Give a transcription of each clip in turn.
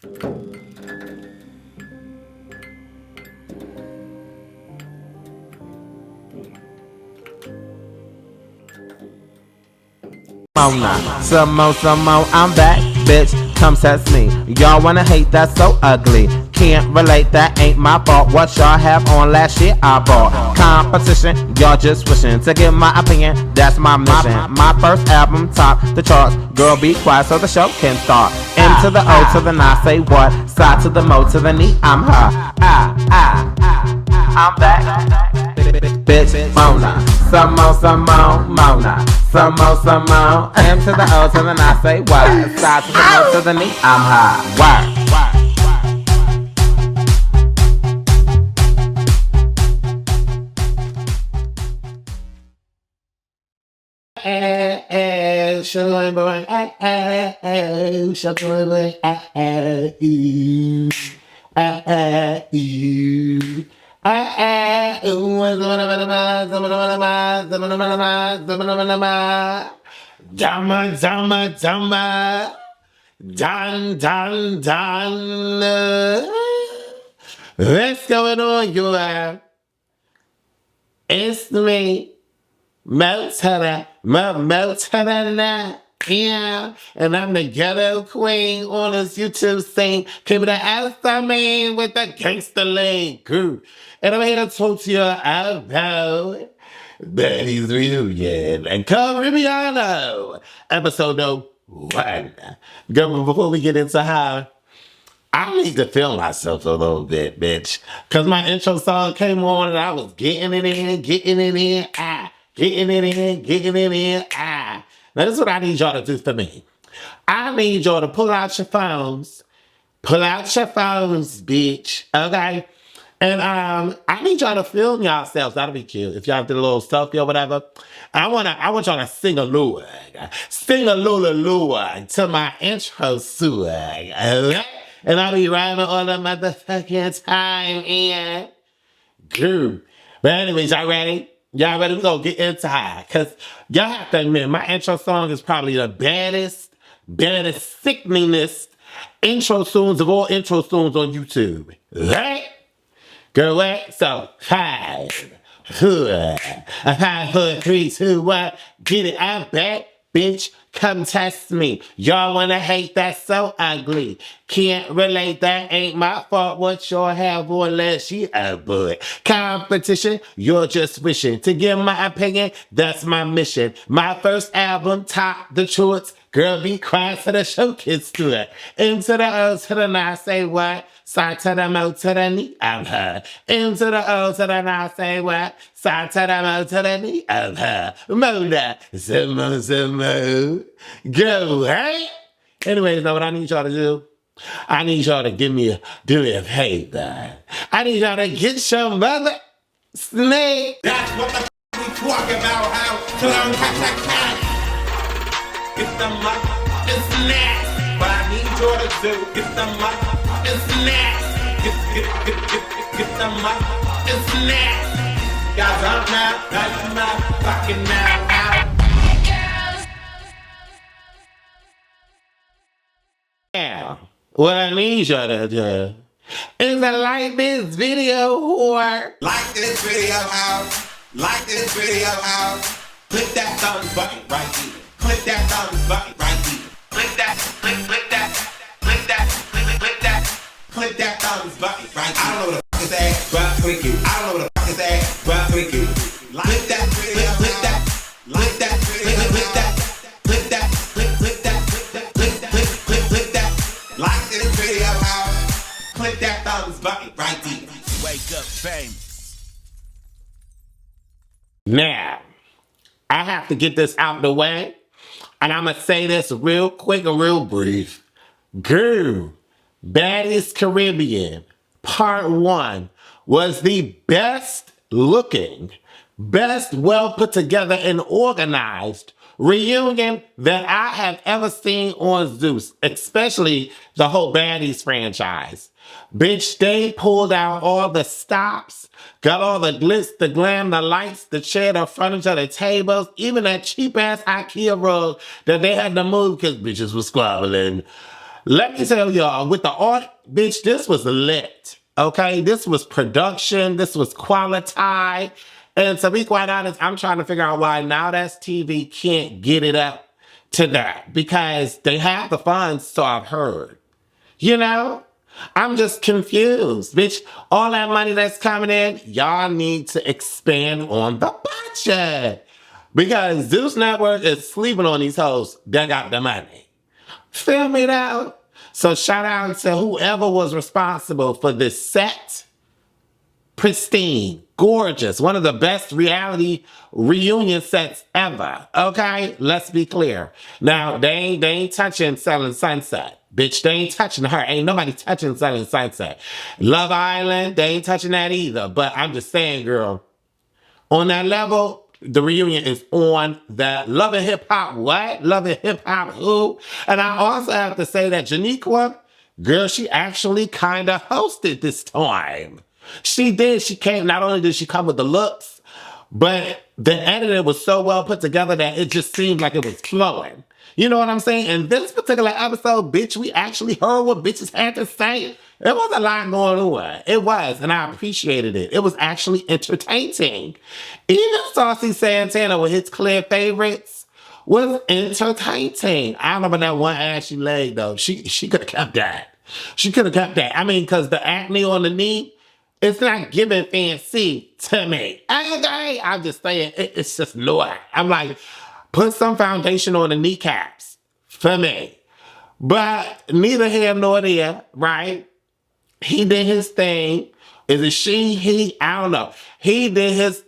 Mona Samone, I'm back, bitch, come test me. Y'all wanna hate, that's so ugly. Can't relate, that ain't my fault. What y'all have on last year I bought. Competition, y'all just wishing to give my opinion, that's my mission. My first album top the charts. Girl, be quiet so the show can start. M to the O to the N, say what? Side to the Mo to the knee, I'm her. I'm back, bitch, Mona Samone, Mona Samone. M to the O to the N, say what? Side to the Mo to the knee, I'm her. Word. Sugar boy, sugar boy, done. What's going on, you are? It's me. Montana, yeah, and I'm the ghetto queen on this YouTube scene. Keep it ass I mean with the gangster link, and I'm here to talk to you about Baddies reunion and Caribbeano episode no 1. Girl, before we get into how I need to feel myself a little bit, bitch, cause my intro song came on and I was getting it in, getting it in, getting it in. Now, this is what I need y'all to do for me. I need y'all to pull out your phones. Pull out your phones, bitch. Okay? And I need y'all to film yourselves. That'll be cute. If y'all did a little selfie or whatever. I want y'all to sing a lure. Sing a lure to my intro song. Okay? And I'll be rhyming all the motherfucking time. And girl. But anyways, y'all ready? Y'all ready? We're gonna get into it. Cause y'all have to admit, my intro song is probably the baddest, sickeningest intro songs of all intro songs on YouTube. Right? Girl, what? So, 5, 4, 3, 2, 1. Get it, I'm back. Bitch, come test me. Y'all wanna hate, that's so ugly. Can't relate, that ain't my fault. What y'all have on last year, boy. Competition, you're just wishing to give my opinion, that's my mission. My first album, top the charts. Girl, be quiet so the show gets to it. Into the O to the N, say what? Side to the Mo to the knee, I'm her. Into the O to the N, say what? Side to the Mo to the knee, I'm her. Mona Samone. Go, hey? Anyways, you know what I need y'all to do? I need y'all to do me a favor. I need y'all to get your mother snake. That's what the we talk about, how to learn cat. Get the mother snacks. What I need y'all to do, get the mother snacks. Get the mother snacks. Guys, I'm not fucking now. Yeah. What I need y'all to do is to like this video or Like this video out. Like this video out. Click that thumbs button right here. Click that thumbs button right here. Click that, click that, click that, click that, click that thumbs button right here. I don't know what the fuck is that, but click it. I don't know what the fuck is that, but click it. Click that video, click that, click that, click that, click that, click that, click that. Like this video out. Click that thumbs button right here. Wake up, fame. now. I have to get this out the way, and I'm gonna say this real quick and real brief. Girl, Baddies Caribbean Part 1 was the best looking, best well put together and organized reunion that I have ever seen on Zeus, especially the whole Baddies franchise. Bitch, they pulled out all the stops, got all the glitz, the glam, the lights, the chair, the furniture, the tables, even that cheap ass IKEA rug that they had to move because bitches was squabbling. Let me tell y'all, with the art, bitch, this was lit. Okay, this was production. This was quality. And to be quite honest, I'm trying to figure out why Now That's TV can't get it up to that, because they have the funds, so I've heard. You know? I'm just confused, bitch. All that money that's coming in, y'all need to expand on the budget. Because Zeus Network is sleeping on these hoes that got the money. Feel me now? So shout out to whoever was responsible for this set. Pristine, gorgeous, one of the best reality reunion sets ever. Okay, let's be clear. Now they ain't touching Selling Sunset, bitch. They ain't touching her. Ain't nobody touching Selling Sunset. Love Island, they ain't touching that either. But I'm just saying, girl, on that level, the reunion is on that. Love and Hip Hop, what? Love and Hip Hop, who? And I also have to say that Janiqua, girl, she actually kind of hosted this time. She did. She came, not only did she come with the looks, but the editing was so well put together that it just seemed like it was flowing. You know what I'm saying? In this particular episode, bitch, we actually heard what bitches had to say. There was a lot going on. It was, and I appreciated it. It was actually entertaining. Even Saucy Santana with his clear favorites was entertaining. I remember that one ass she laid, though. She could have kept that. She could have kept that. I mean, because the acne on the knee, it's not giving fancy to me. I'm just saying, it's just no. I'm like, put some foundation on the kneecaps for me. But neither here nor there, right? He did his thing. Is it she, he? I don't know. He did his,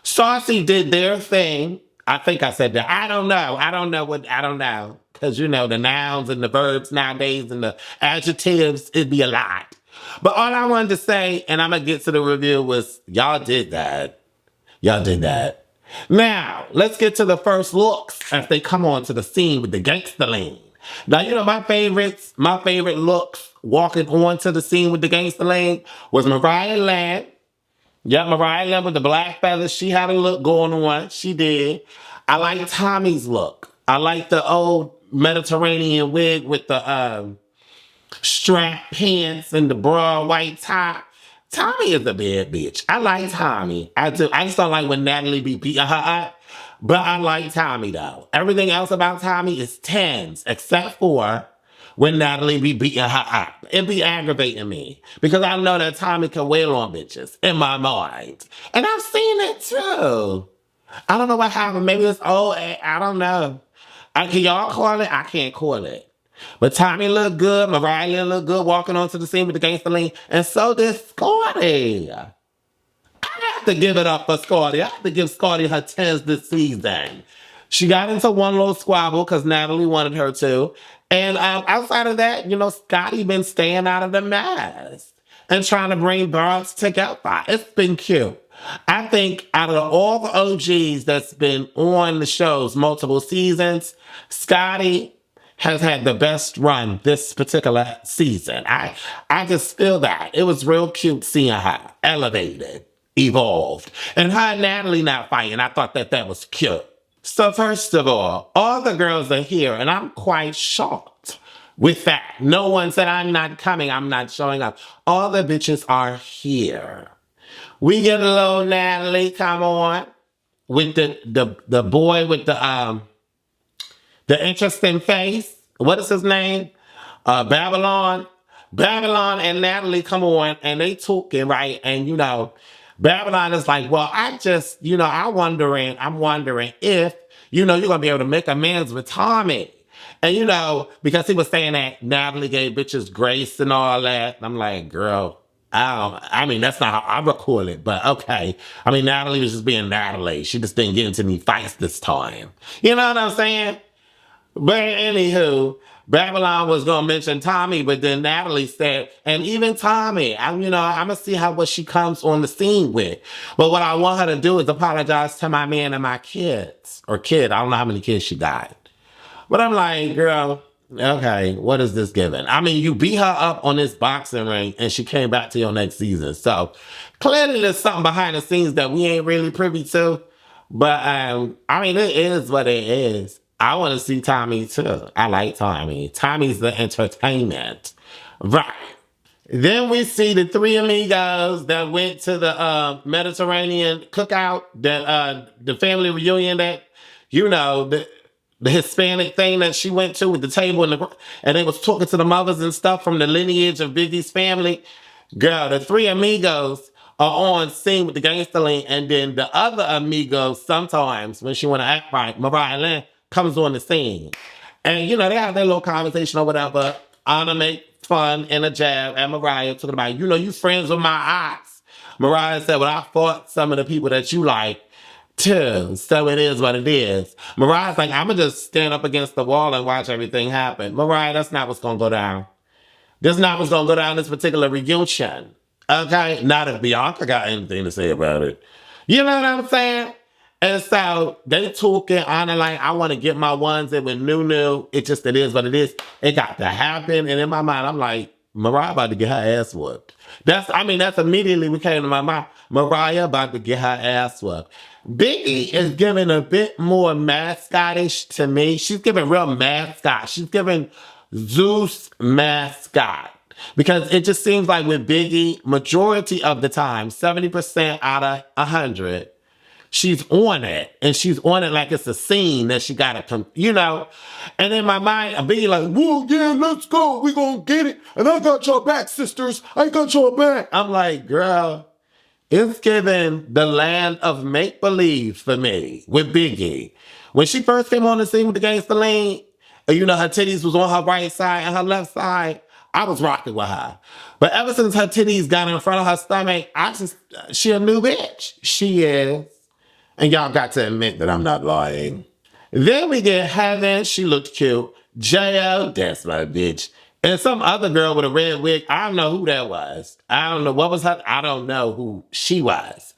Saucy did their thing. I think I said that. I don't know. Because, you know, the nouns and the verbs nowadays and the adjectives, it'd be a lot. But all I wanted to say, and I'm going to get to the review, was y'all did that. Y'all did that. Now, let's get to the first looks as they come on to the scene with the gangster lean. Now, you know, my favorite looks walking on to the scene with the gangster lean was Mariah Land. Yep, Mariah Land with the black feathers. She had a look going on. She did. I like Tommy's look. I like the old Mediterranean wig with the strap pants and the broad white top. Tommy is a bad bitch. I like Tommy. I do. I just don't like when Natalie be beating her up. But I like Tommy, though. Everything else about Tommy is 10s, except for when Natalie be beating her up. It be aggravating me. Because I know that Tommy can wail on bitches, in my mind. And I've seen it, too. I don't know what happened. Maybe it's old. I don't know. Can y'all call it? I can't call it. But Tommy looked good. Mariah looked good walking onto the scene with the gangster lean. And so did Scotty. I have to give it up for Scotty. I have to give Scotty her 10s this season. She got into one little squabble because Natalie wanted her to. And outside of that, you know, Scotty been staying out of the mess and trying to bring birds together. It's been cute. I think out of all the OGs that's been on the shows multiple seasons, Scotty has had the best run this particular season. I just feel that. It was real cute seeing her elevated, evolved. And her and Natalie not fighting, I thought that was cute. So first of all the girls are here, and I'm quite shocked with that. No one said, I'm not coming, I'm not showing up. All the bitches are here. We get a little Natalie come on with the boy with the interesting face. What is his name? Babylon. Babylon and Natalie come on and they talking, right? And, you know, Babylon is like, well, I'm wondering if, you know, you're going to be able to make amends with Tommy. And, you know, because he was saying that Natalie gave bitches grace and all that. And I'm like, girl, that's not how I recall it, but okay. I mean, Natalie was just being Natalie. She just didn't get into any fights this time. You know what I'm saying? But anywho, Babylon was going to mention Tommy, but then Natalie said, and even Tommy, I'm going to see what she comes on the scene with. But what I want her to do is apologize to my man and my kids. Or kid, I don't know how many kids she got. But I'm like, girl, okay, what is this giving? I mean, you beat her up on this boxing ring and she came back to your next season. So clearly there's something behind the scenes that we ain't really privy to. But, I mean, it is what it is. I want to see Tommy too. I like Tommy. Tommy's the entertainment. Right. Then we see the three amigos that went to the Mediterranean cookout, that the family reunion that, the Hispanic thing that she went to with the table and they was talking to the mothers and stuff from the lineage of Biggie's family. Girl, the three amigos are on scene with the gangster lean, and then the other amigos sometimes, when she want to act right, Mariah Lynn comes on the scene. And, they have their little conversation or whatever. Anna make fun and a jab at Mariah, talking about, you friends with my ox. Mariah said, well, I fought some of the people that you like, too. So it is what it is. Mariah's like, I'm going to just stand up against the wall and watch everything happen. Mariah, that's not what's going to go down. That's not what's going to go down this particular reunion. Okay? Not if Bianca got anything to say about it. You know what I'm saying? And so they talking on and like, I want to get my ones in with Nunu. It is what it is. It got to happen. And in my mind, I'm like, Mariah about to get her ass whooped. That's immediately what came to my mind. Mariah about to get her ass whooped. Biggie is giving a bit more mascotish to me. She's giving real mascot. She's giving Zeus mascot. Because it just seems like with Biggie, majority of the time, 70% out of 100, she's on it. And she's on it like it's a scene that she got to come, And in my mind, I'm being like, whoa, yeah, let's go. We gonna get it. And I got your back, sisters. I got your back. I'm like, girl, it's giving the land of make-believe for me with Biggie. When she first came on the scene with the gangster lean, her titties was on her right side and her left side, I was rocking with her. But ever since her titties got in front of her stomach, she a new bitch. She is. And y'all got to admit that I'm not lying. Then we get Heaven. She looked cute. Jela, that's my bitch. And some other girl with a red wig. I don't know who that was. I don't know what was her. I don't know who she was.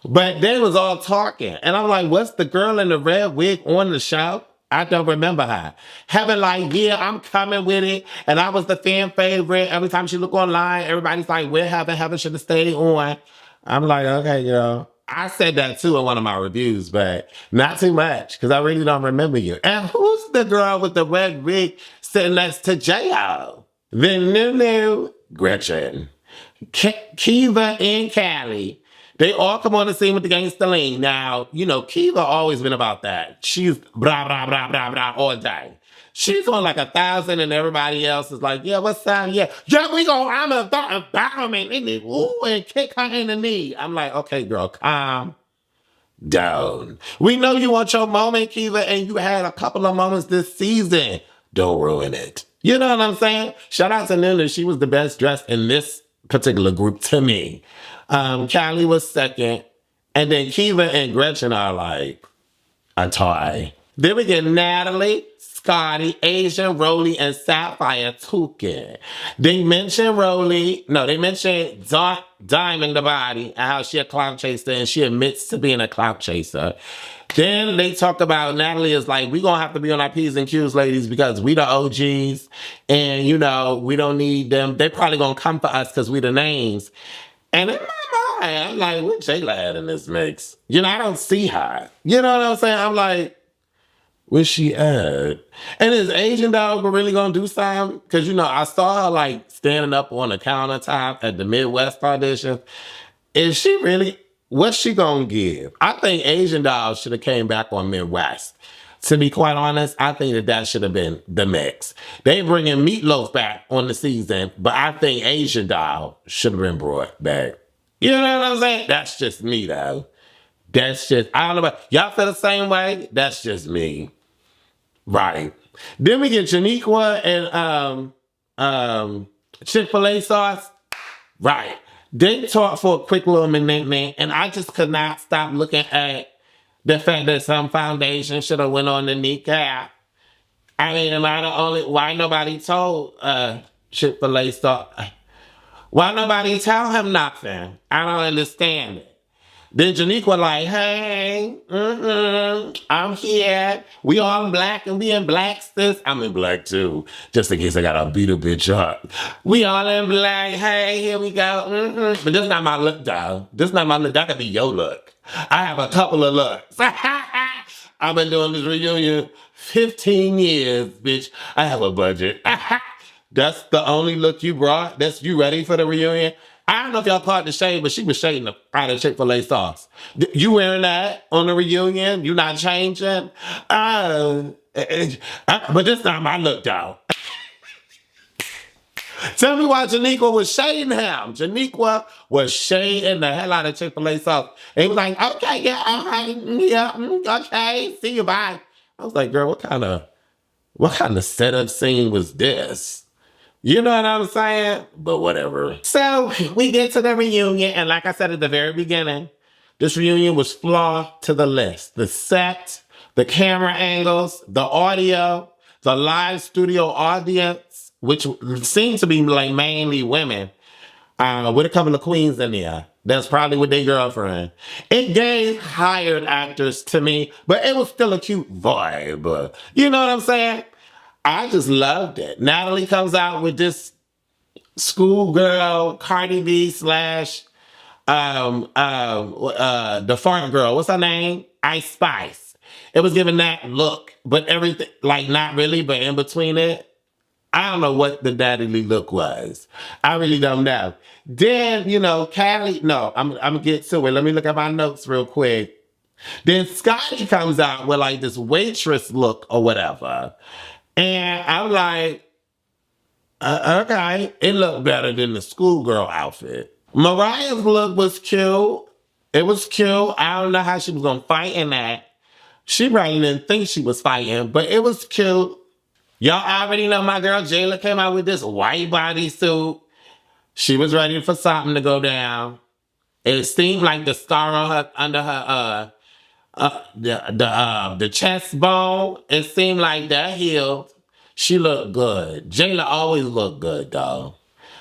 But they was all talking. And I'm like, what's the girl in the red wig on the show? I don't remember her. Heaven like, yeah, I'm coming with it. And I was the fan favorite. Every time she look online, everybody's like, where Heaven? Heaven should have stayed on. I'm like, okay, girl. I said that too in one of my reviews, but not too much because I really don't remember you. And who's the girl with the red wig sitting next to J.O.? The new Gretchen, Kiva, and Callie. They all come on the scene with the gangster lean. Now, Kiva always been about that. She's blah, blah, blah, blah, blah all day. She's on like 1,000 and everybody else is like, yeah, what's up? Yeah, I'm a empowerment. Ooh, and kick her in the knee. I'm like, okay, girl, calm down. We know you want your moment, Kiva, and you had a couple of moments this season. Don't ruin it. You know what I'm saying? Shout out to Nunu. She was the best dressed in this particular group to me. Callie was second. And then Kiva and Gretchen are like a tie. Then we get Natalie, Scotty, Asian, Rolly, and Sapphire talking. They mention they mention Diamond the body and how she a clout chaser and she admits to being a clout chaser. Then they talk about Natalie is like, we gonna have to be on our P's and Q's, ladies, because we the OGs and, we don't need them. They probably gonna come for us because we the names. And in my mind, I'm like, what Jela at in this mix? I don't see her. You know what I'm saying? I'm like, where's she at? And is Asian Dog really gonna do something? Because, I saw her like standing up on the countertop at the Midwest audition. Is she really, what's she gonna give? I think Asian Dog should have came back on Midwest. To be quite honest, I think that should have been the mix. They bringing Meatloaf back on the season, but I think Asian Doll should have been brought back. You know what I'm saying? That's just me, though. That's just, I don't know about, y'all feel the same way? That's just me. Right. Then we get Janiqua and Chick-fil-A sauce. Right. They talk for a quick little minute, and I just could not stop looking at the fact that some foundation should have went on the kneecap. I mean, why nobody told Chick-fil-A sauce? Why nobody tell him nothing? I don't understand it. Then Janiqua like, hey, I'm here. We all black and we in black, sis. I'm in black too, just in case I gotta beat a bitch up. We all in black. Hey, here we go. But this not my look, though. This not my look. That could be your look. I have a couple of looks. I've been doing this reunion 15 years, bitch. I have a budget. That's the only look you brought? That's you ready for the reunion? I don't know if y'all caught the shade, but she was shading the out of Chick-fil-A sauce. You wearing that on the reunion? You not changing? But this time I looked out. Tell me why Janiqua was shading him. Janiqua was shading the hell out of Chick-fil-A sauce. And he was like, okay, yeah, all right, yeah, okay, see you, bye. I was like, girl, what kind of setup scene was this? You know what I'm saying? But whatever. So we get to the reunion, and like I said at the very beginning, this reunion was flawed to the list. The set, the camera angles, the audio, the live studio audience, which seemed to be like mainly women, with a couple of queens in there. That's probably with their girlfriend. It gave hired actors to me, but it was still a cute vibe. You know what I'm saying? I just loved it. Natalie comes out with this schoolgirl Cardi B slash the farm girl. What's her name? Ice Spice. It was giving that look, but everything like not really, but in between it. I don't know what the Natalie look was. I really don't know. Then, Callie, no, I'm gonna get to it. Let me look at my notes real quick. Then Scotty comes out with like this waitress look or whatever. And I'm like, okay, it looked better than the schoolgirl outfit. Mariah's look was cute. It was cute. I don't know how she was going to fight in that. She probably didn't think she was fighting, but it was cute. Y'all already know my girl Jela came out with this white bodysuit. She was ready for something to go down. It seemed like the scar on her, under her, the chest bone, it seemed like that healed. She looked good. Jayla always looked good, though.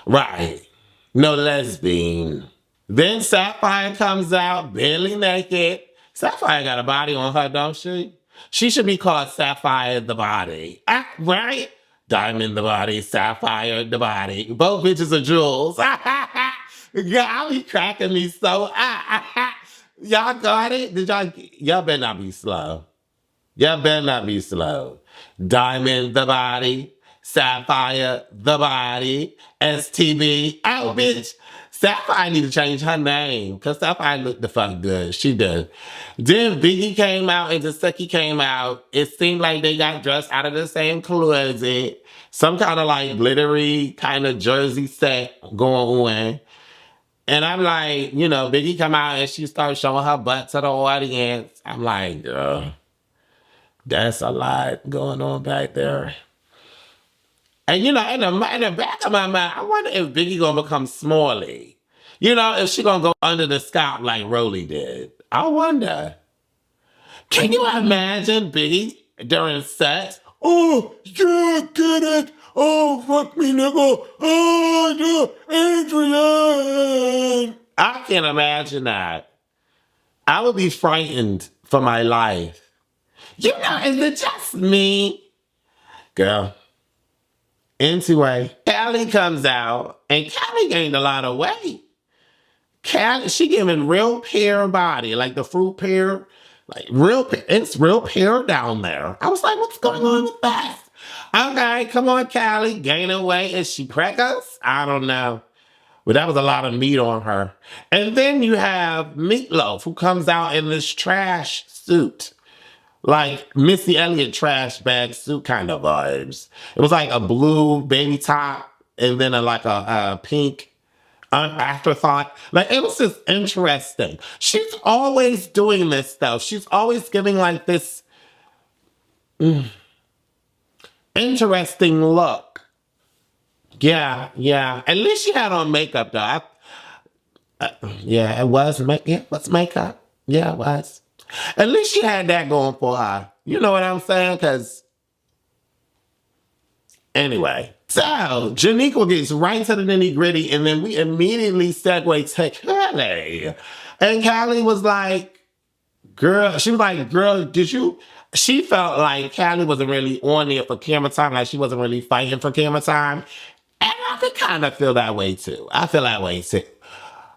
Right. No lesbian. Then Sapphire comes out, barely naked. Sapphire got a body on her, don't she? She should be called Sapphire the Body. Right? Diamond the Body, Sapphire the Body. Both bitches are jewels. Y'all be cracking me so. Y'all got it? Y'all better not be slow. Y'all better not be slow. Diamond the Body, Sapphire the Body, STB. Oh, bitch. Sapphire need to change her name because Sapphire looked the fuck good. She did. Then Biggie came out and Jessica came out. It seemed like they got dressed out of the same closet. Some kind of like glittery kind of jersey set going on. And I'm like, Biggie come out and she started showing her butt to the audience. I'm like, girl, that's a lot going on back there. And, in the back of my mind, I wonder if Biggie gonna become Smalley. If she gonna go under the scalp like Rolly did. I wonder. Can you imagine Biggie during sex? Oh, yeah, get it. Oh, fuck me, nigga. Oh, Adrian. I can't imagine that. I would be frightened for my life. Is it just me? Girl. Anyway, Callie comes out, and Callie gained a lot of weight. Callie, she giving real pear body, like the fruit pear. Like it's real pear down there. I was like, what's going on with that? Okay, come on, Callie, gaining weight. Is she pregnant? I don't know. But that was a lot of meat on her. And then you have Meatloaf, who comes out in this trash suit. Like Missy Elliott trash bag suit kind of vibes. It was like a blue baby top and then a pink afterthought. Like it was just interesting. She's always doing this though. She's always giving like this interesting look. Yeah. At least she had on makeup though. It was makeup. Yeah, it was. At least she had that going for her. You know what I'm saying? Because, anyway. So, Janiqua gets right to the nitty-gritty, and then we immediately segue to Callie. And Callie was like, girl, did you... She felt like Callie wasn't really on there for camera time, like she wasn't really fighting for camera time. And I could kind of feel that way, too. I feel that way, too.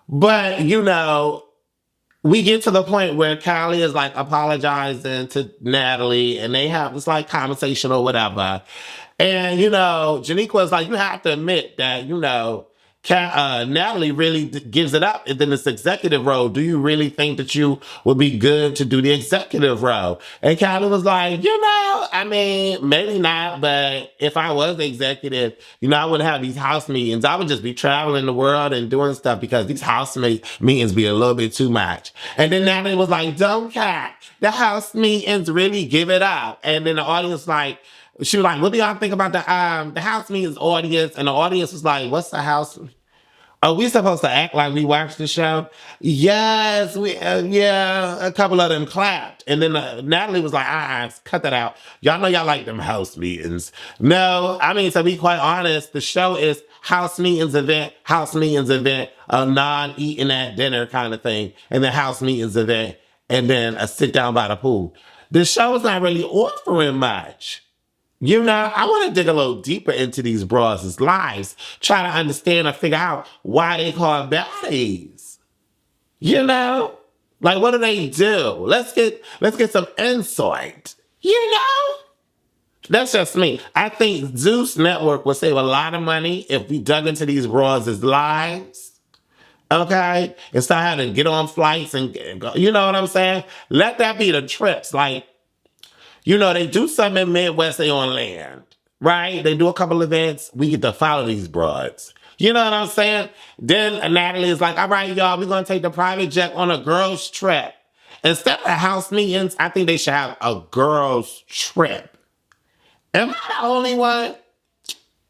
But, we get to the point where Kylie is like apologizing to Natalie and they have this like conversation or whatever. And, Janiqua is like, you have to admit that, Natalie really gives it up and then this executive role. Do you really think that you would be good to do the executive role? And Kylie was like, I mean, maybe not, but if I was the executive, I wouldn't have these house meetings. I would just be traveling the world and doing stuff because these house meetings be a little bit too much. And then Natalie was like, don't cat. The house meetings really give it up. And then the audience she was like, what do y'all think about the house meetings audience? And the audience was like, what's the house? Are we supposed to act like we watched the show? Yes, a couple of them clapped. And then Natalie was like, cut that out. Y'all know y'all like them house meetings. No, I mean, to be quite honest, the show is house meetings event, a non-eating at dinner kind of thing, and then house meetings event, and then a sit down by the pool. The show is not really offering much. I want to dig a little deeper into these bras' lives, try to understand and figure out why they call baddies. Like what do they do? Let's get some insight. That's just me. I think Zeus Network would save a lot of money if we dug into these bras' lives. Okay? And start having to get on flights and go. You know what I'm saying? Let that be the trips. Like, they do something in Midwest, they on land, right? They do a couple events. We get to follow these broads. You know what I'm saying? Then Natalie is like, all right, y'all, we're going to take the private jet on a girls' trip. Instead of house meetings, I think they should have a girls' trip. Am I the only one?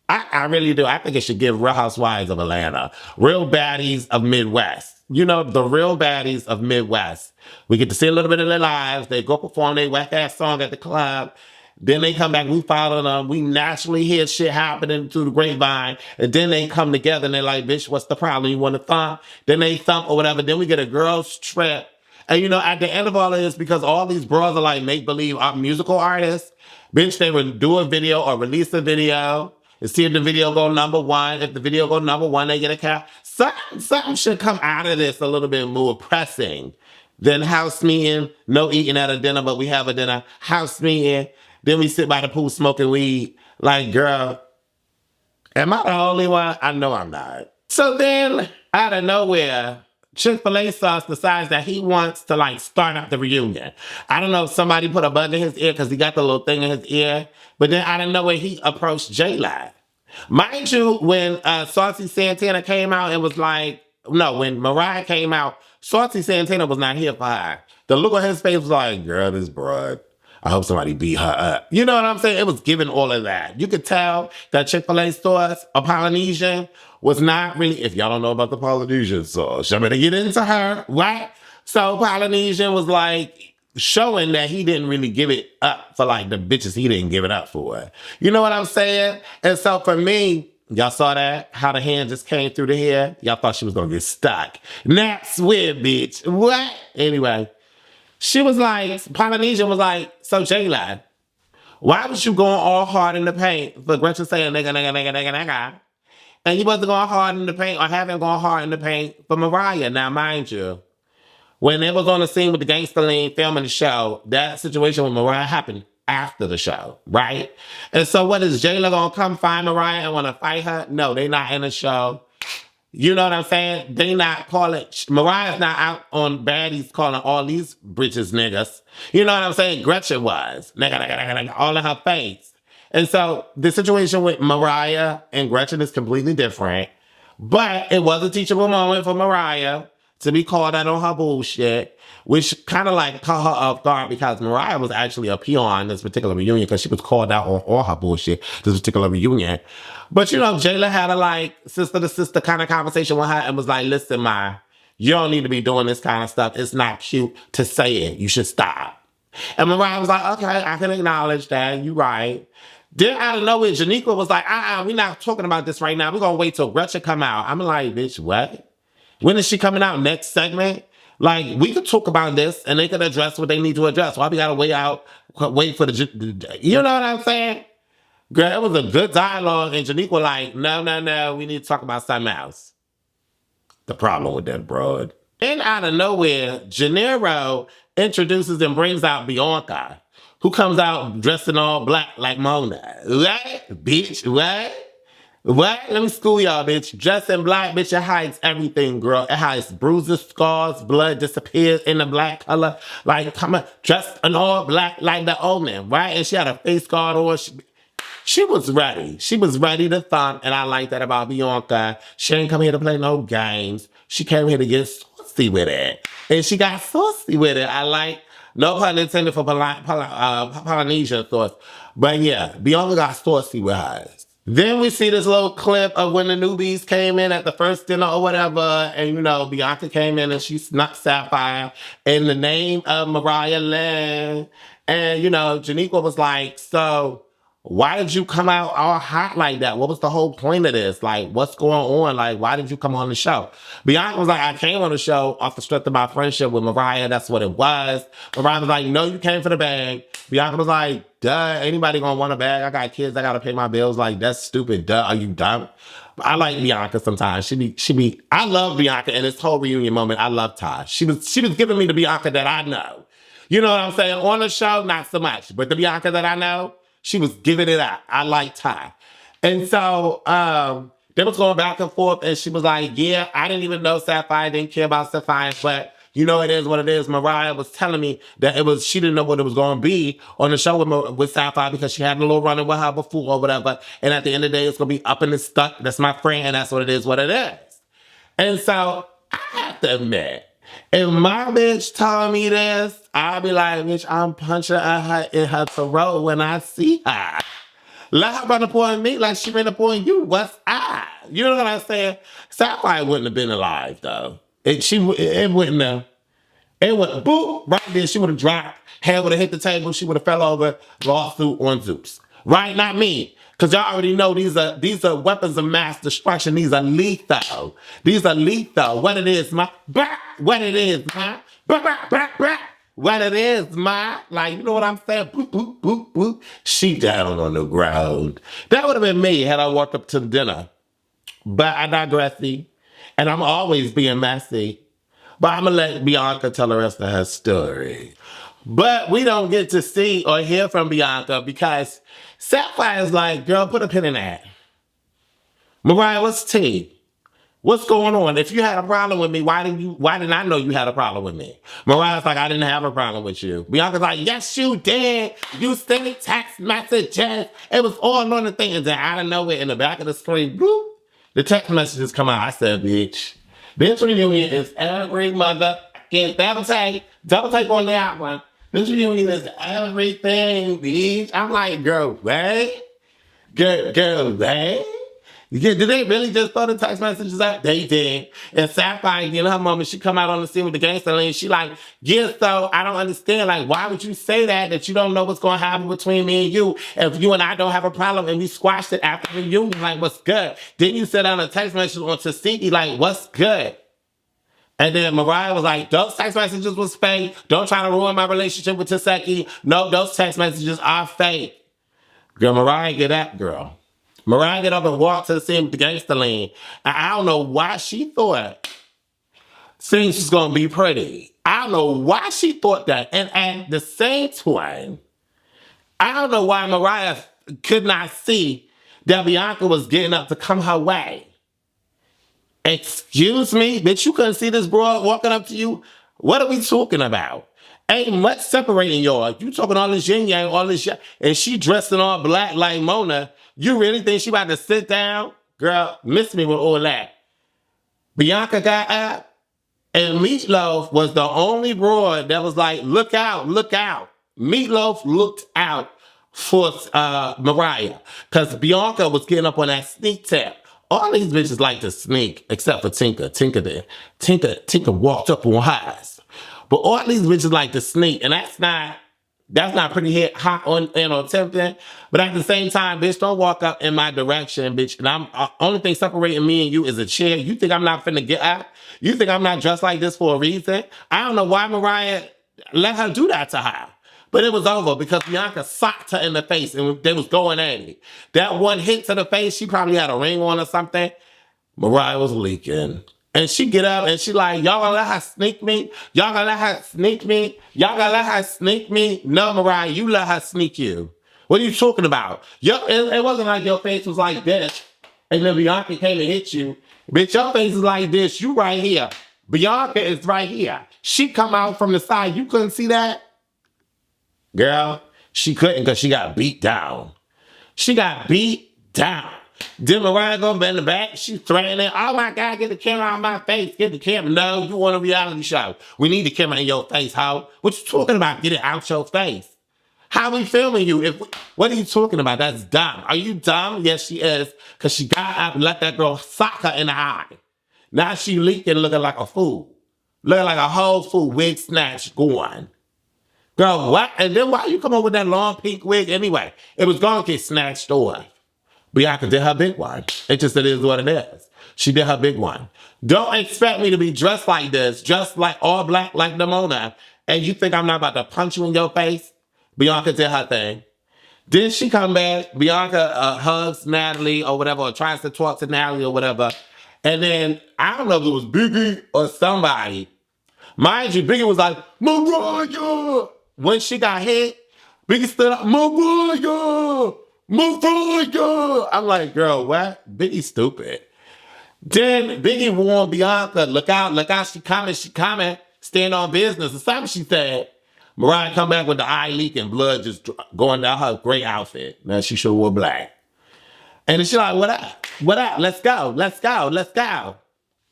I really do. I think it should give Real Housewives of Atlanta, Real Baddies of Midwest. The real baddies of Midwest. We get to see a little bit of their lives. They go perform their whack-ass song at the club. Then they come back. We follow them. We naturally hear shit happening through the grapevine. And then they come together and they're like, bitch, what's the problem? You want to thump? Then they thump or whatever. Then we get a girls' trip. And, at the end of all of this, because all these bros are like make-believe musical artists, bitch, they would do a video or release a video and see if the video go number one. If the video go number one, they get a cap. Something should come out of this a little bit more pressing than house meeting, no eating at a dinner, but we have a dinner, house meeting. Then we sit by the pool smoking weed. Like, girl, am I the only one? I know I'm not. So then, out of nowhere, Chick-fil-A sauce decides that he wants to start up the reunion. I don't know if somebody put a bug in his ear because he got the little thing in his ear, but then out of nowhere he approached Jela. Mind you, when Saucy Santana came out, it was when Mariah came out, Saucy Santana was not here for her. The look on his face was like, girl, this broad. I hope somebody beat her up. You know what I'm saying? It was giving all of that. You could tell that Chick-fil-A sauce, a Polynesian, was not really, if y'all don't know about the Polynesian sauce, I'm going to get into her, right? So Polynesian was showing that he didn't really give it up for the bitches he didn't give it up for. You know what I'm saying? And so for me, y'all saw that? How the hand just came through the hair? Y'all thought she was going to get stuck. That's weird, bitch. What? Anyway. She was Polynesian was so Jela, why was you going all hard in the paint for Gretchen saying nigga, and you wasn't going hard in the paint or haven't gone hard in the paint for Mariah? Now, mind you, when they was on the scene with the gangster lean filming the show, that situation with Mariah happened after the show, right? And so what is Jela gonna come find Mariah and want to fight her? No, they not in the show. You know what I'm saying? They not calling, Mariah's not out on Baddies calling all these bitches niggas. You know what I'm saying? Gretchen was. Nigga, all in her face. And so the situation with Mariah and Gretchen is completely different. But it was a teachable moment for Mariah to be called out on her bullshit, which kind of caught her off guard because Mariah was actually a peon this particular reunion because she was called out on all her bullshit this particular reunion. But Jela had a sister to sister kind of conversation with her and was like, listen, Ma, you don't need to be doing this kind of stuff. It's not cute to say it. You should stop. And Mariah was like, okay, I can acknowledge that. You're right. Then out of nowhere, Janiqua was like, we're not talking about this right now. We're going to wait till Gretchen come out. I'm like, bitch, what? When is she coming out? Next segment? We could talk about this and they could address what they need to address. Why we got to wait for the, you know what I'm saying? Girl, it was a good dialogue and Janiqua no, we need to talk about something else. The problem with that broad And out of nowhere, Gennaro introduces and brings out Bianca, who comes out dressed in all black like Mona. What? Bitch, what? What? Let me school y'all, bitch. Dressed in black, bitch, it hides everything, girl. It hides bruises, scars, blood disappears in the black color. Like, come on, dressed in all black like the omen, right? And she had a face guard on. She was ready. She was ready to thump, and I like that about Bianca. She ain't come here to play no games. She came here to get saucy with it. And she got saucy with it. I like, no pun intended for Polynesian thoughts. But yeah, Bianca got saucy with hers. Then we see this little clip of when the newbies came in at the first dinner or whatever, and Bianca came in and she snuck Sapphire in the name of Mariah Lynn. And Janiqua was like, so why did you come out all hot like that? What was the whole point of this? Like, what's going on? Like, why did you come on the show? Bianca was like, I came on the show off the strength of my friendship with Mariah. That's what it was. Mariah was like, no, you came for the bag. Bianca was like, duh, anybody gonna want a bag? I got kids, I gotta pay my bills. Like, that's stupid. Duh, are you dumb? I like Bianca sometimes. I love Bianca in this whole reunion moment. I love Ty. She was giving me the Bianca that I know. You know what I'm saying? On the show, not so much. But the Bianca that I know, she was giving it up. I like Ty. And so they was going back and forth, and she was like, yeah, I didn't even know Sapphire, didn't care about Sapphire, but it is what it is. Mariah was telling me that she didn't know what it was going to be on the show with Sapphire because she had a little running with her before or whatever. And at the end of the day, it's going to be up and it's stuck. That's my friend, and that's what it is, what it is. And so I have to admit, if my bitch told me this, I'll be like, bitch, I'm punching her in her throat when I see her. Let her run up on me like she ran up on you. What's I? You know what I'm saying? Sapphire wouldn't have been alive, though. It wouldn't have. It would, boop, right there, she would have dropped. Head would have hit the table. She would have fell over. Lawsuit on Zeus. Right? Not me. Because y'all already know these are weapons of mass destruction. These are lethal. These are lethal. What it is, ma? What it is, ma? What it is, ma? Like, you know what I'm saying? Boop, boop, boop, boop. She down on the ground. That would have been me had I walked up to dinner. But I digress, and I'm always being messy. But I'm going to let Bianca tell the rest of her story. But we don't get to see or hear from Bianca because Sapphire's like, girl, put a pin in that. Mariah, what's tea? What's going on? If you had a problem with me, why didn't I know you had a problem with me? Mariah's like, I didn't have a problem with you. Bianca's like, yes, you did. You sent text messages. It was all on the thing. And then out of nowhere, in the back of the screen, bloop, the text messages come out. I said, bitch. This reunion is every motherfucking double take on that one. This reunion is everything, bitch. I'm like, girl, wait. Girl, wait. Yeah, did they really just throw the text messages out? They did. And Sapphire, her moment, she come out on the scene with the gangster lane. She like, yeah, so I don't understand. Like, why would you say that you don't know what's going to happen between me and you? If you and I don't have a problem and we squashed it after the reunion, like, what's good? Then you send out a text message on Tasiki, like, what's good? And then Mariah was like, those text messages was fake. Don't try to ruin my relationship with Taseki. No, those text messages are fake. Girl, Mariah, get up, girl. Mariah get up and walk to the scene with the gangster lane. And I don't know why she thought things was going to be pretty. I don't know why she thought that. And at the same time, I don't know why Mariah could not see that Bianca was getting up to come her way. Excuse me? Bitch, you couldn't see this broad walking up to you? What are we talking about? Ain't much separating y'all. You talking all this yin yang, all this shit, and she dressed in all black like Mona. You really think she about to sit down? Girl, miss me with all that. Bianca got up, and Meatloaf was the only broad that was like, look out, look out. Meatloaf looked out for Mariah, because Bianca was getting up on that sneak tap. All these bitches like to sneak, except for Tinker. Tinker did. Tinker walked up on hers. But all these bitches like to sneak, and that's not pretty hot on tempting. But at the same time, bitch, don't walk up in my direction, bitch. And I'm only thing separating me and you is a chair. You think I'm not finna get up? You think I'm not dressed like this for a reason? I don't know why Mariah let her do that to her. But it was over because Bianca socked her in the face and they was going at it. That one hit to the face, she probably had a ring on or something. Mariah was leaking. And she get up and she like, y'all gonna let her sneak me? Y'all gonna let her sneak me? Y'all gonna let her sneak me? No, Mariah, you let her sneak you. What are you talking about? It wasn't like your face was like this and then Bianca came and hit you. Bitch, your face is like this. You right here. Bianca is right here. She come out from the side. You couldn't see that? Girl, she couldn't because she got beat down. She got beat down. Then Mariah go in the back. She threatening. Oh my God, get the camera out of my face. Get the camera. No, you want a reality show. We need the camera in your face, ho. What you talking about? Get it out your face. How we filming you? What are you talking about? That's dumb. Are you dumb? Yes, she is. Because she got up and let that girl sock her in the eye. Now she leaking looking like a fool. Looking like a whole fool. Wig snatched, gone. Girl, what? And then why you come up with that long pink wig anyway? It was going to get snatched off. Bianca did her big one. It just it is what it is. She did her big one. Don't expect me to be dressed like this, just like all black like the Mona, and you think I'm not about to punch you in your face? Bianca did her thing. Then she come back, Bianca hugs Natalie or whatever, or tries to talk to Natalie or whatever. And then, I don't know if it was Biggie or somebody. Mind you, Biggie was like, Mariah! When she got hit, Biggie stood up, Mariah! Mariah! I'm like, girl, what? Biggie's stupid. Then Biggie warned Bianca, look out, she coming, stand on business, or something she said. Mariah come back with the eye leak and blood just going down her gray outfit. Now she should have wore black. And then she like, what up, let's go.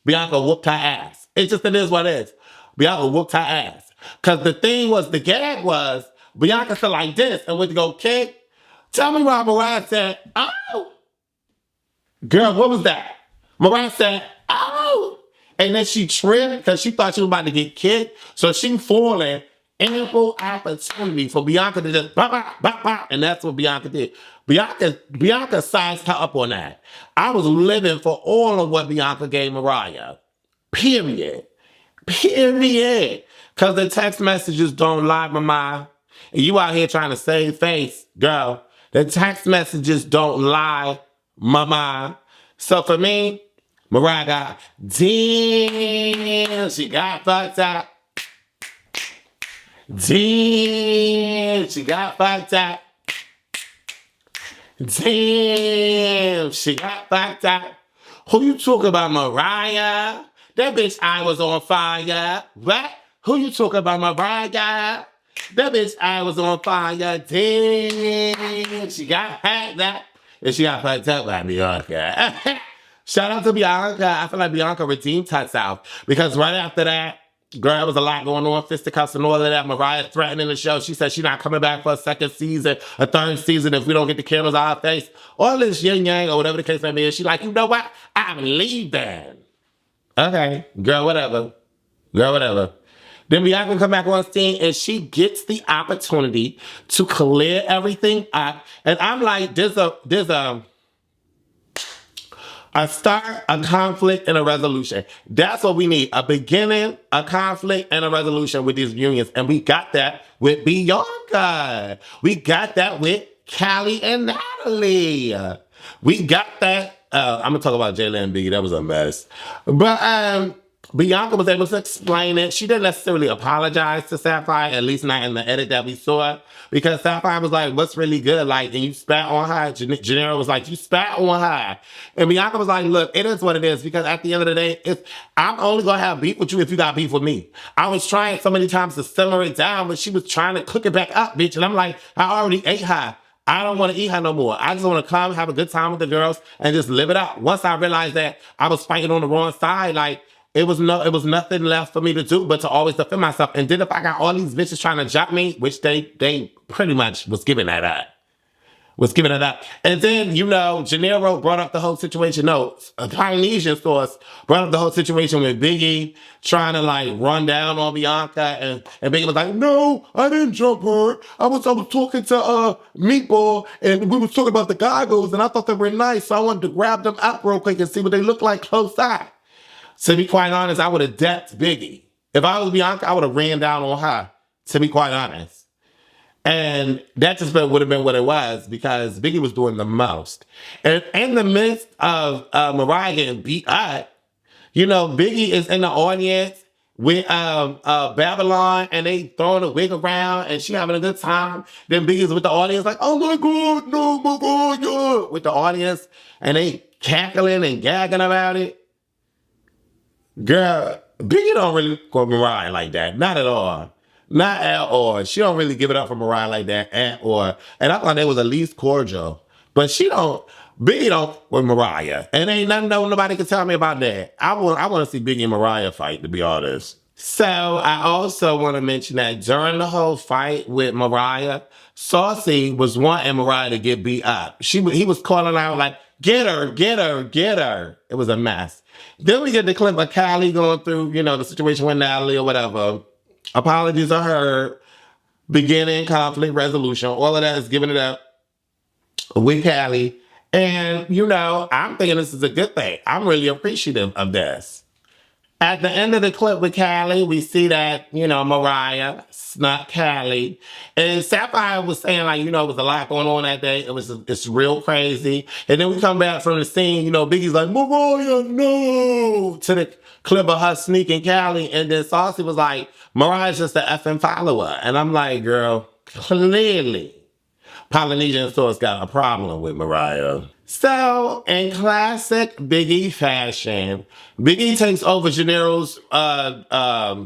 Bianca whooped her ass. It is what it is. Bianca whooped her ass. Because the thing was, the gag was, Bianca said like this and went to go kick. Tell me why Mariah said, oh. Girl, what was that? Mariah said, oh. And then she tripped because she thought she was about to get kicked. So she falling. Ample opportunity for Bianca to just bop, bop, bop, bop. And that's what Bianca did. Bianca sized her up on that. I was living for all of what Bianca gave Mariah. Period. Because the text messages don't lie, mama. And you out here trying to save face, girl. The text messages don't lie, mama. So for me, Mariah got, damn, she got fucked up. Damn, she got fucked up. Damn, she got fucked up. Who you talking about, Mariah? That bitch eye was on fire. What? Who you talking about, Mariah? That bitch eye was on fire. Damn, she got hacked up. And she got fucked up by Bianca. Shout out to Bianca. I feel like Bianca redeemed herself. Because right after that, girl, there was a lot going on, fisticuffs and all of that. Mariah threatening the show. She said she's not coming back for a second season, a third season if we don't get the cameras out of our face. All this yin yang or whatever the case may be. She like, you know what? I'm leaving. Okay, girl, whatever. Then Bianca come back on scene and she gets the opportunity to clear everything up. And I'm like, there's a start, a conflict, and a resolution. That's what we need. A beginning, a conflict, and a resolution with these unions. And we got that with Bianca. We got that with Callie and Natalie. We got that. I'm going to talk about Jela and Biggie. That was a mess. But Bianca was able to explain it. She didn't necessarily apologize to Sapphire, at least not in the edit that we saw, because Sapphire was like, what's really good? Like, and you spat on her. Gennaro was like, you spat on her. And Bianca was like, look, it is what it is, because at the end of the day, I'm only going to have beef with you if you got beef with me. I was trying so many times to simmer it down, but she was trying to cook it back up, bitch. And I'm like, I already ate her. I don't want to eat her no more. I just want to come, have a good time with the girls, and just live it out. Once I realized that I was fighting on the wrong side, like, it was nothing left for me to do but to always defend myself. And then if I got all these bitches trying to jump me, which they pretty much was giving that up. And then, Gennaro brought up the whole situation. No, a Polynesian source brought up the whole situation with Biggie trying to like run down on Bianca. And Biggie was like, no, I didn't jump her. I was talking to Meatball and we was talking about the goggles and I thought they were nice. So I wanted to grab them up real quick and see what they look like close by. To be quite honest, I would have decked Biggie. If I was Bianca, I would have ran down on her, to be quite honest. And that just would have been what it was, because Biggie was doing the most. And in the midst of Mariah getting beat up, You know, Biggie is in the audience with Babylon, and they throwing a wig around, and she having a good time. Then Biggie's with the audience like, oh my God, no, my God, yeah, with the audience, and they cackling and gagging about it. Girl, Biggie don't really go Mariah like that. Not at all. Not at all. She don't really give it up for Mariah like that at all. And I thought they was at least cordial. But she don't, Biggie don't with Mariah. And ain't nothing nobody can tell me about that. I want to see Biggie and Mariah fight, to be honest. So I also want to mention that during the whole fight with Mariah, Saucy was wanting Mariah to get beat up. He was calling out like, get her, get her, get her. It was a mess. Then we get the clip of Kylie going through, the situation with Natalie or whatever. Apologies are heard. Beginning conflict resolution. All of that is giving it up with Kylie. And, I'm thinking this is a good thing. I'm really appreciative of this. At the end of the clip with Callie, we see that, Mariah snuck Callie. And Sapphire was saying, like, it was a lot going on that day. It's real crazy. And then we come back from the scene, Biggie's like, Mariah, no! To the clip of her sneaking Callie. And then Saucy was like, Mariah's just an effing follower. And I'm like, girl, clearly Polynesian Source got a problem with Mariah. So, in classic Biggie fashion, Biggie takes over Gennaro's,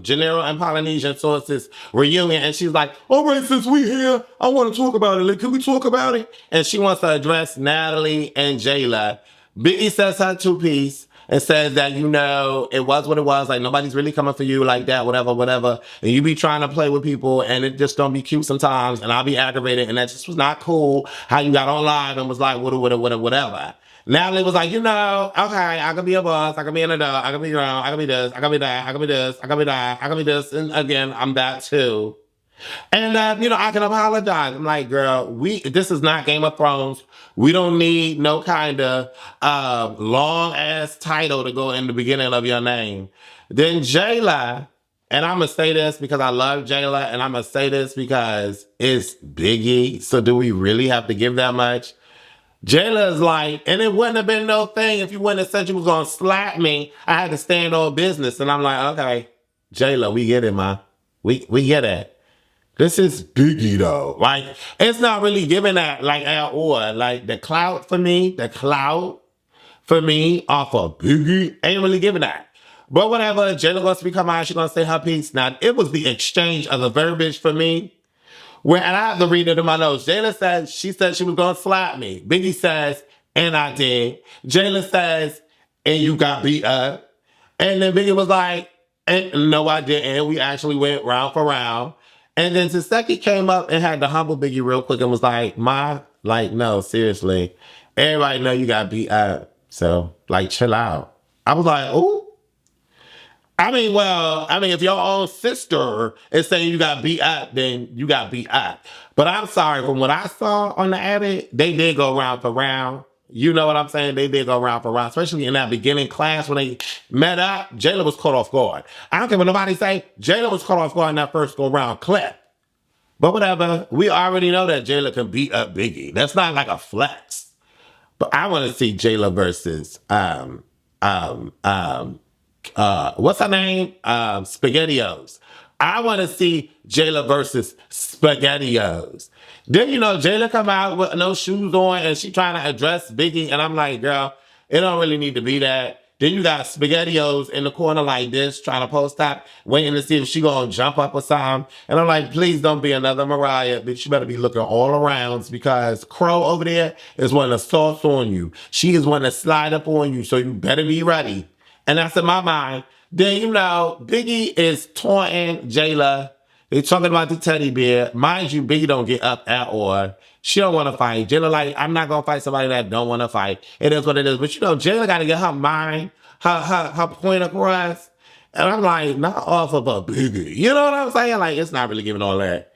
Gennaro and Polynesian Source's reunion, and she's like, all right, since we here, I want to talk about it. Can we talk about it? And she wants to address Natalie and Jela. Biggie says her two-piece and says that, it was what it was. Like, nobody's really coming for you like that, whatever, whatever. And you be trying to play with people, and it just don't be cute sometimes, and I'll be aggravated, and that just was not cool how you got on live and was like, whatever. Natalie was like, okay, I can be a boss, I can be an adult, I can be grown, I can be this, I can be that, I can be this, I can be that, I can be this, and again, I'm that too. And, I can apologize. I'm like, girl, this is not Game of Thrones. We don't need no kind of long-ass title to go in the beginning of your name. Then Jela, and I'm going to say this because I love Jela, and I'm going to say this because it's Biggie, so do we really have to give that much? Jayla's like, and it wouldn't have been no thing if you wouldn't have said you was going to slap me. I had to stand on business. And I'm like, okay, Jela, we get it, ma. We get it. This is Biggie, though. Like, it's not really giving that, like, at all. Like, the clout for me off of Biggie ain't really giving that. But whatever, Jayla wants to become out, she's going to say her piece. Now, it was the exchange of the verbiage for me. And I have to read it in my notes. Jayla said she was going to slap me. Biggie says, and I did. Jayla says, and you got beat up. And then Biggie was like, and no, I didn't. We actually went round for round. And then Taseki came up and had to humble Biggie real quick and was like, no, seriously. Everybody know you got beat up. So, like, chill out. I was like, ooh. I mean, if your own sister is saying you got beat up, then you got beat up. But I'm sorry, from what I saw on the edit, they did go round for round. You know what I'm saying? They did go round for round, especially in that beginning class when they met up. Jayla was caught off guard. I don't care what nobody say. Jayla was caught off guard in that first go round clip. But whatever, we already know that Jayla can beat up Biggie. That's not like a flex. But I want to see Jayla versus what's her name? SpaghettiOs. I want to see Jayla versus SpaghettiOs. Then, Jayla come out with no shoes on and she trying to address Biggie. And I'm like, girl, it don't really need to be that. Then you got SpaghettiOs in the corner like this, trying to post up, waiting to see if she gonna jump up or something. And I'm like, please don't be another Mariah, bitch. You better be looking all around because Crow over there is one to sauce on you. She is one to slide up on you, so you better be ready. And that's in my mind. Then, Biggie is taunting Jayla. They talking about the teddy bear. Mind you, Biggie don't get up at all. She don't want to fight. Jayla like, I'm not going to fight somebody that don't want to fight. It is what it is. But, Jayla got to get her mind, her point across. And I'm like, not off of a Biggie. You know what I'm saying? Like, it's not really giving all that.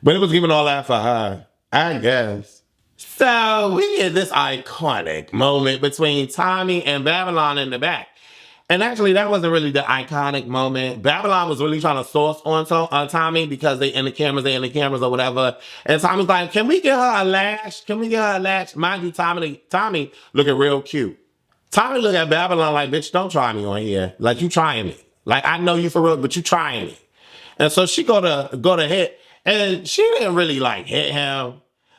But it was giving all that for her, I guess. So, we get this iconic moment between Tommy and Babylon in the back. And actually, that wasn't really the iconic moment. Babylon was really trying to source on Tommy because they in the cameras or whatever. And Tommy's like, can we get her a lash? Can we get her a lash? Mind you, Tommy looking real cute. Tommy look at Babylon like, bitch, don't try me on here. Like, you trying me. Like, I know you for real, but you trying me. And so she go to hit, and she didn't really like hit him.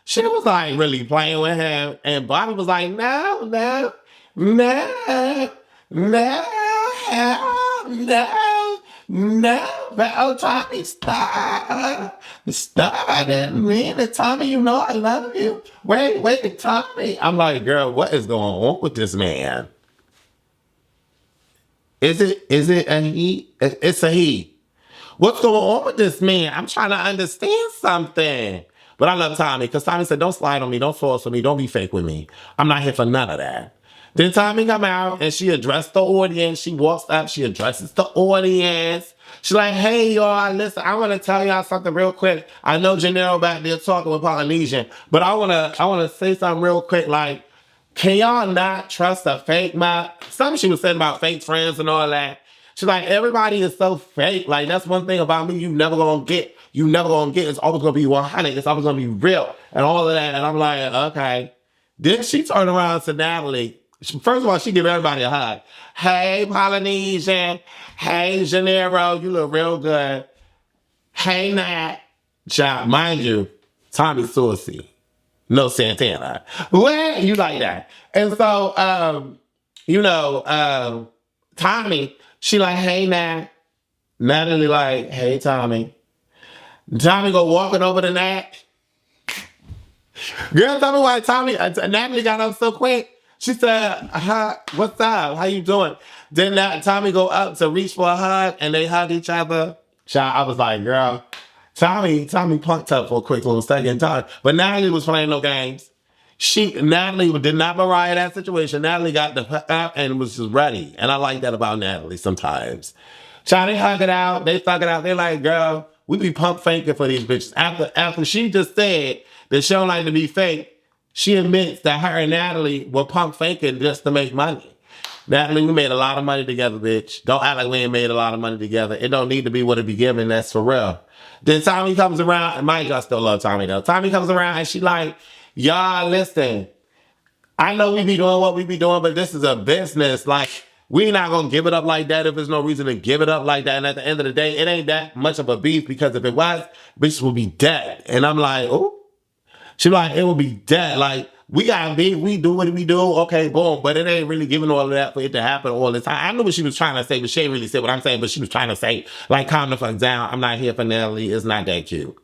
She was like really playing with him, and Bobby was like, no, no, no, no, no, no, but oh, Tommy, stop, stop. I didn't mean it, Tommy. You know I love you. Wait, Tommy. I'm like, girl, what is going on with this man? Is it a he? It's a he. What's going on with this man? I'm trying to understand something. But I love Tommy because Tommy said, don't slide on me. Don't force on me. Don't be fake with me. I'm not here for none of that. Then Tommy come out and she addressed the audience. She walks up. She addresses the audience. She's like, hey, y'all, listen, I want to tell y'all something real quick. I know Janelle back there talking with Polynesian, but I want to say something real quick. Like, can y'all not trust a fake mouth? Something she was saying about fake friends and all that. She's like, everybody is so fake. Like, that's one thing about me you never gonna get. You never gonna get. It's always gonna be 100. It's always gonna be real and all of that. And I'm like, okay. Then she turned around to Natalie. First of all, she give everybody a hug. Hey, Polynesian. Hey, Janero. You look real good. Hey, Nat. Child, mind you, Tommy Saucy. No Santana. What? You like that. And so, Tommy, she like, hey, Nat. Natalie like, hey, Tommy. Tommy go walking over to Nat. Girl, tell me why Natalie got up so quick. She said, what's up? How you doing? Then Tommy go up to reach for a hug, and they hug each other. Child, I was like, girl, Tommy punked up for a quick little second time. But Natalie was playing no games. Natalie did not Mariah that situation. Natalie got the fuck out and was just ready. And I like that about Natalie sometimes. Child, they hug it out. They fuck it out. They like, girl, we be pump faking for these bitches. After she just said that she don't like to be fake, she admits that her and Natalie were pump faking just to make money. Natalie, we made a lot of money together, bitch. Don't act like we ain't made a lot of money together. It don't need to be what it be given. That's for real. Then Tommy comes around, and mind you, I still love Tommy though. Tommy comes around and she like, y'all listen, I know we be doing what we be doing, but this is a business. Like, we not gonna give it up like that if there's no reason to give it up like that. And at the end of the day, it ain't that much of a beef because if it was, bitches would be dead. And I'm like, oh. She like, it would be dead. Like, we got beef, we do what we do, okay, boom. But it ain't really giving all of that for it to happen all the time. I know what she was trying to say, but she ain't really said what I'm saying, but she was trying to say, like, calm the fuck down. I'm not here for Natalie. It's not that cute.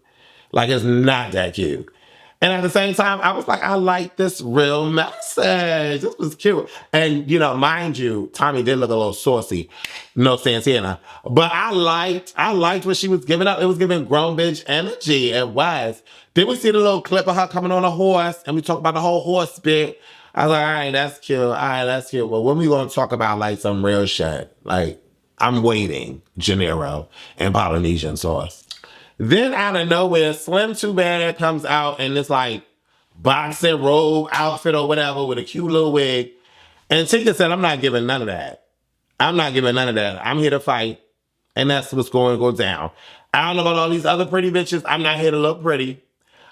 Like, it's not that cute. And at the same time, I was like, I like this real message. This was cute. And, mind you, Tommy did look a little saucy. No Santana. But I liked what she was giving up. It was giving grown bitch energy. It was. Then we see the little clip of her coming on a horse, and we talk about the whole horse bit. I was like, all right, that's cute. All right, that's cute. Well, when we going to talk about, like, some real shit? Like, I'm waiting, Janero and Polynesian sauce. Then out of nowhere, Slim Too Bad comes out in this like boxing robe outfit or whatever with a cute little wig. And Tika said, I'm not giving none of that. I'm not giving none of that. I'm here to fight. And that's what's going to go down. I don't know about all these other pretty bitches. I'm not here to look pretty.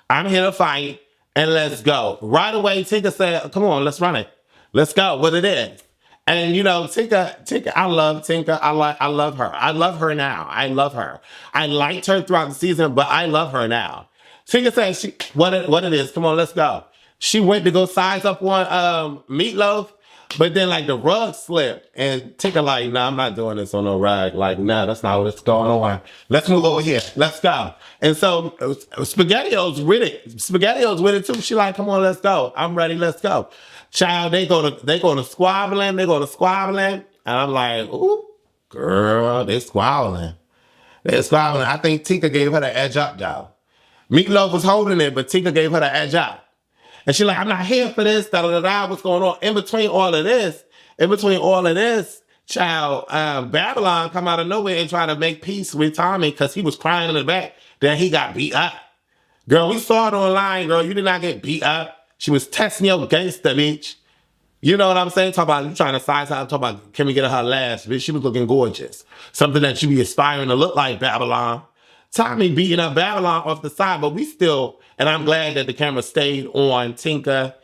I'm here to fight. And let's go. Right away, Tika said, come on, let's run it. Let's go. What it is. And Tinka, I love Tinka. I love her. I love her now. I love her. I liked her throughout the season, but I love her now. Tinka said what it is. Come on, let's go. She went to go size up on Meatloaf, but then like the rug slipped, and Tinka like, nah, I'm not doing this on no rug. Like, nah, that's not what's going on. Let's move over here. Let's go. And so SpaghettiOs with it. SpaghettiOs with it too. She like, come on, let's go. I'm ready. Let's go. Child, they go to squabbling. And I'm like, ooh, girl, they squabbling. I think Tika gave her the edge up, though. Meatloaf was holding it, but Tika gave her the edge up. And she's like, I'm not here for this, what's going on? In between all of this, child, Babylon come out of nowhere and try to make peace with Tommy because he was crying in the back. Then he got beat up. Girl, we saw it online, girl. You did not get beat up. She was testing your gangster, bitch. You know what I'm saying? Talk about you trying to size her. Talk about, can we get her last? Bitch, she was looking gorgeous. Something that you be aspiring to look like, Babylon. Tommy beating up Babylon off the side, but we still, and I'm glad that the camera stayed on Tinka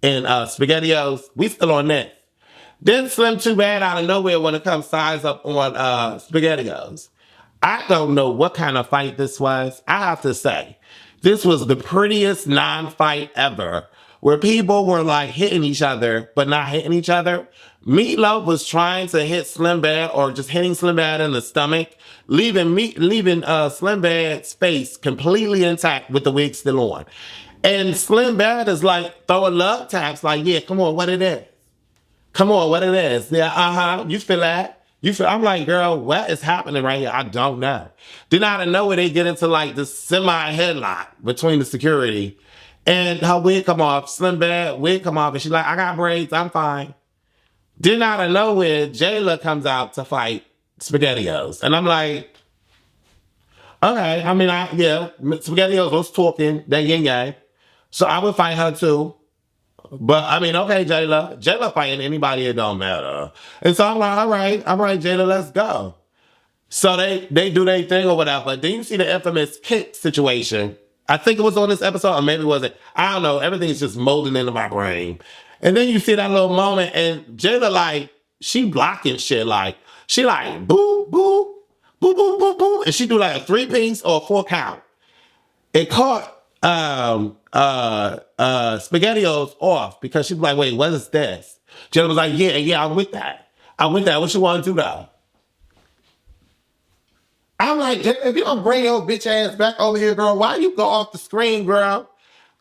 and SpaghettiOs. We still on that. Then Slim Too Bad out of nowhere when it comes size up on SpaghettiOs. I don't know what kind of fight this was. I have to say, this was the prettiest non-fight ever, where people were like hitting each other, but not hitting each other. Meatloaf was trying to hit Slim Bad or just hitting Slim Bad in the stomach, leaving Slim Bad's face completely intact with the wig still on. And Slim Bad is like throwing love taps, like, yeah, come on, what it is. Come on, what it is. Yeah, you feel that? I'm like, girl, what is happening right here? I don't know. Then out of nowhere, they get into like this semi-headlock between the security. And her wig come off, Slim Bad wig come off, and she's like, I got braids, I'm fine. Then out of nowhere, Jela comes out to fight SpaghettiOs. And I'm like, okay, I mean, yeah, SpaghettiOs was talking, that yin yang. So I would fight her too. But I mean, okay, Jayla fighting anybody, it don't matter. And so I'm like, all right, Jayla, let's go. So they do their thing or whatever. Then you see the infamous kick situation. I think it was on this episode, or maybe it wasn't. I don't know. Everything's just molding into my brain. And then you see that little moment, and Jayla, like, she blocking shit. Like, she like, boo, boo, boo, boo, boo, boo. And she do like a 3-piece or a 4 count. It caught SpaghettiOs off because she was like, wait, what is this? Jenna was like, yeah, I'm with that. What you want to do though? I'm like, if you don't bring your bitch ass back over here, girl, why you go off the screen, girl?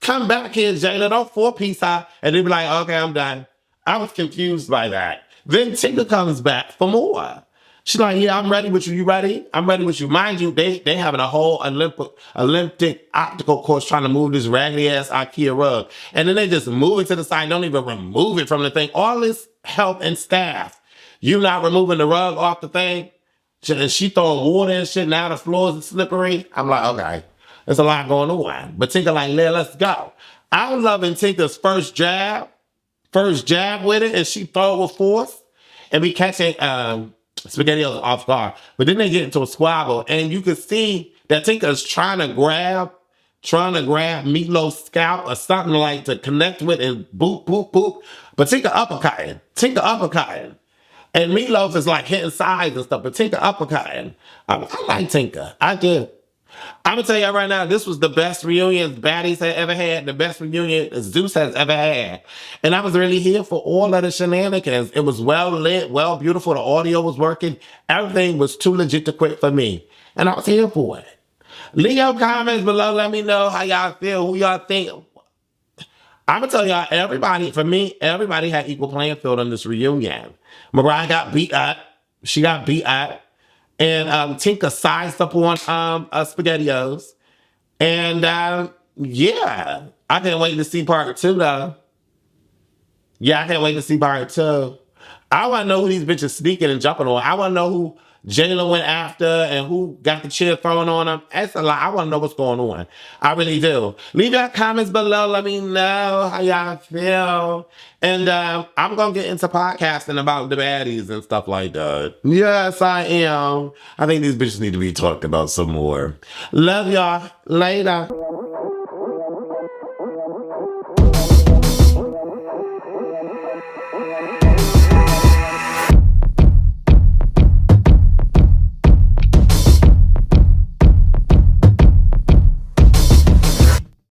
Come back here, Jayla. Don't 4-piece out. And they be like, okay, I'm done. I was confused by that. Then Tinker comes back for more. She's like, yeah, I'm ready with you. You ready? I'm ready with you. Mind you, they having a whole Olympic obstacle course trying to move this raggedy ass IKEA rug. And then they just move it to the side, don't even remove it from the thing. All this help and staff. You not removing the rug off the thing? And she throwing water and shit. Now the floors are slippery. I'm like, okay, there's a lot going on. But Tinker like, let's go. I was loving Tinker's first jab with it, and she throw it with force. And we catching SpaghettiOs off guard. But then they get into a squabble, and you can see that Tinker's trying to grab Meatloaf's scalp or something like to connect with and boop, boop, boop. But Tinker uppercutting. And Meatloaf is like hitting sides and stuff, but Tinker uppercutting. I like Tinker. I do. I'm gonna tell you right now, this was the best reunion Baddies had ever had, the best reunion Zeus has ever had. And I was really here for all of the shenanigans. It was well lit, well beautiful. The audio was working. Everything was too legit to quit for me. And I was here for it. Leave your comments below. Let me know how y'all feel, who y'all think. I'm gonna tell y'all, everybody had equal playing field in this reunion. Mariah got beat up. She got beat up. And Tinker sized up on SpaghettiOs. And yeah, I can't wait to see part 2 though. Yeah, I can't wait to see part 2. I want to know who these bitches sneaking and jumping on. I want to know who Jela went after and who got the chair thrown on them. That's a lot. I want to know what's going on. I really do. Leave your comments below. Let me know how y'all feel. And I'm going to get into podcasting about the baddies and stuff like that. Yes, I am. I think these bitches need to be talked about some more. Love y'all. Later.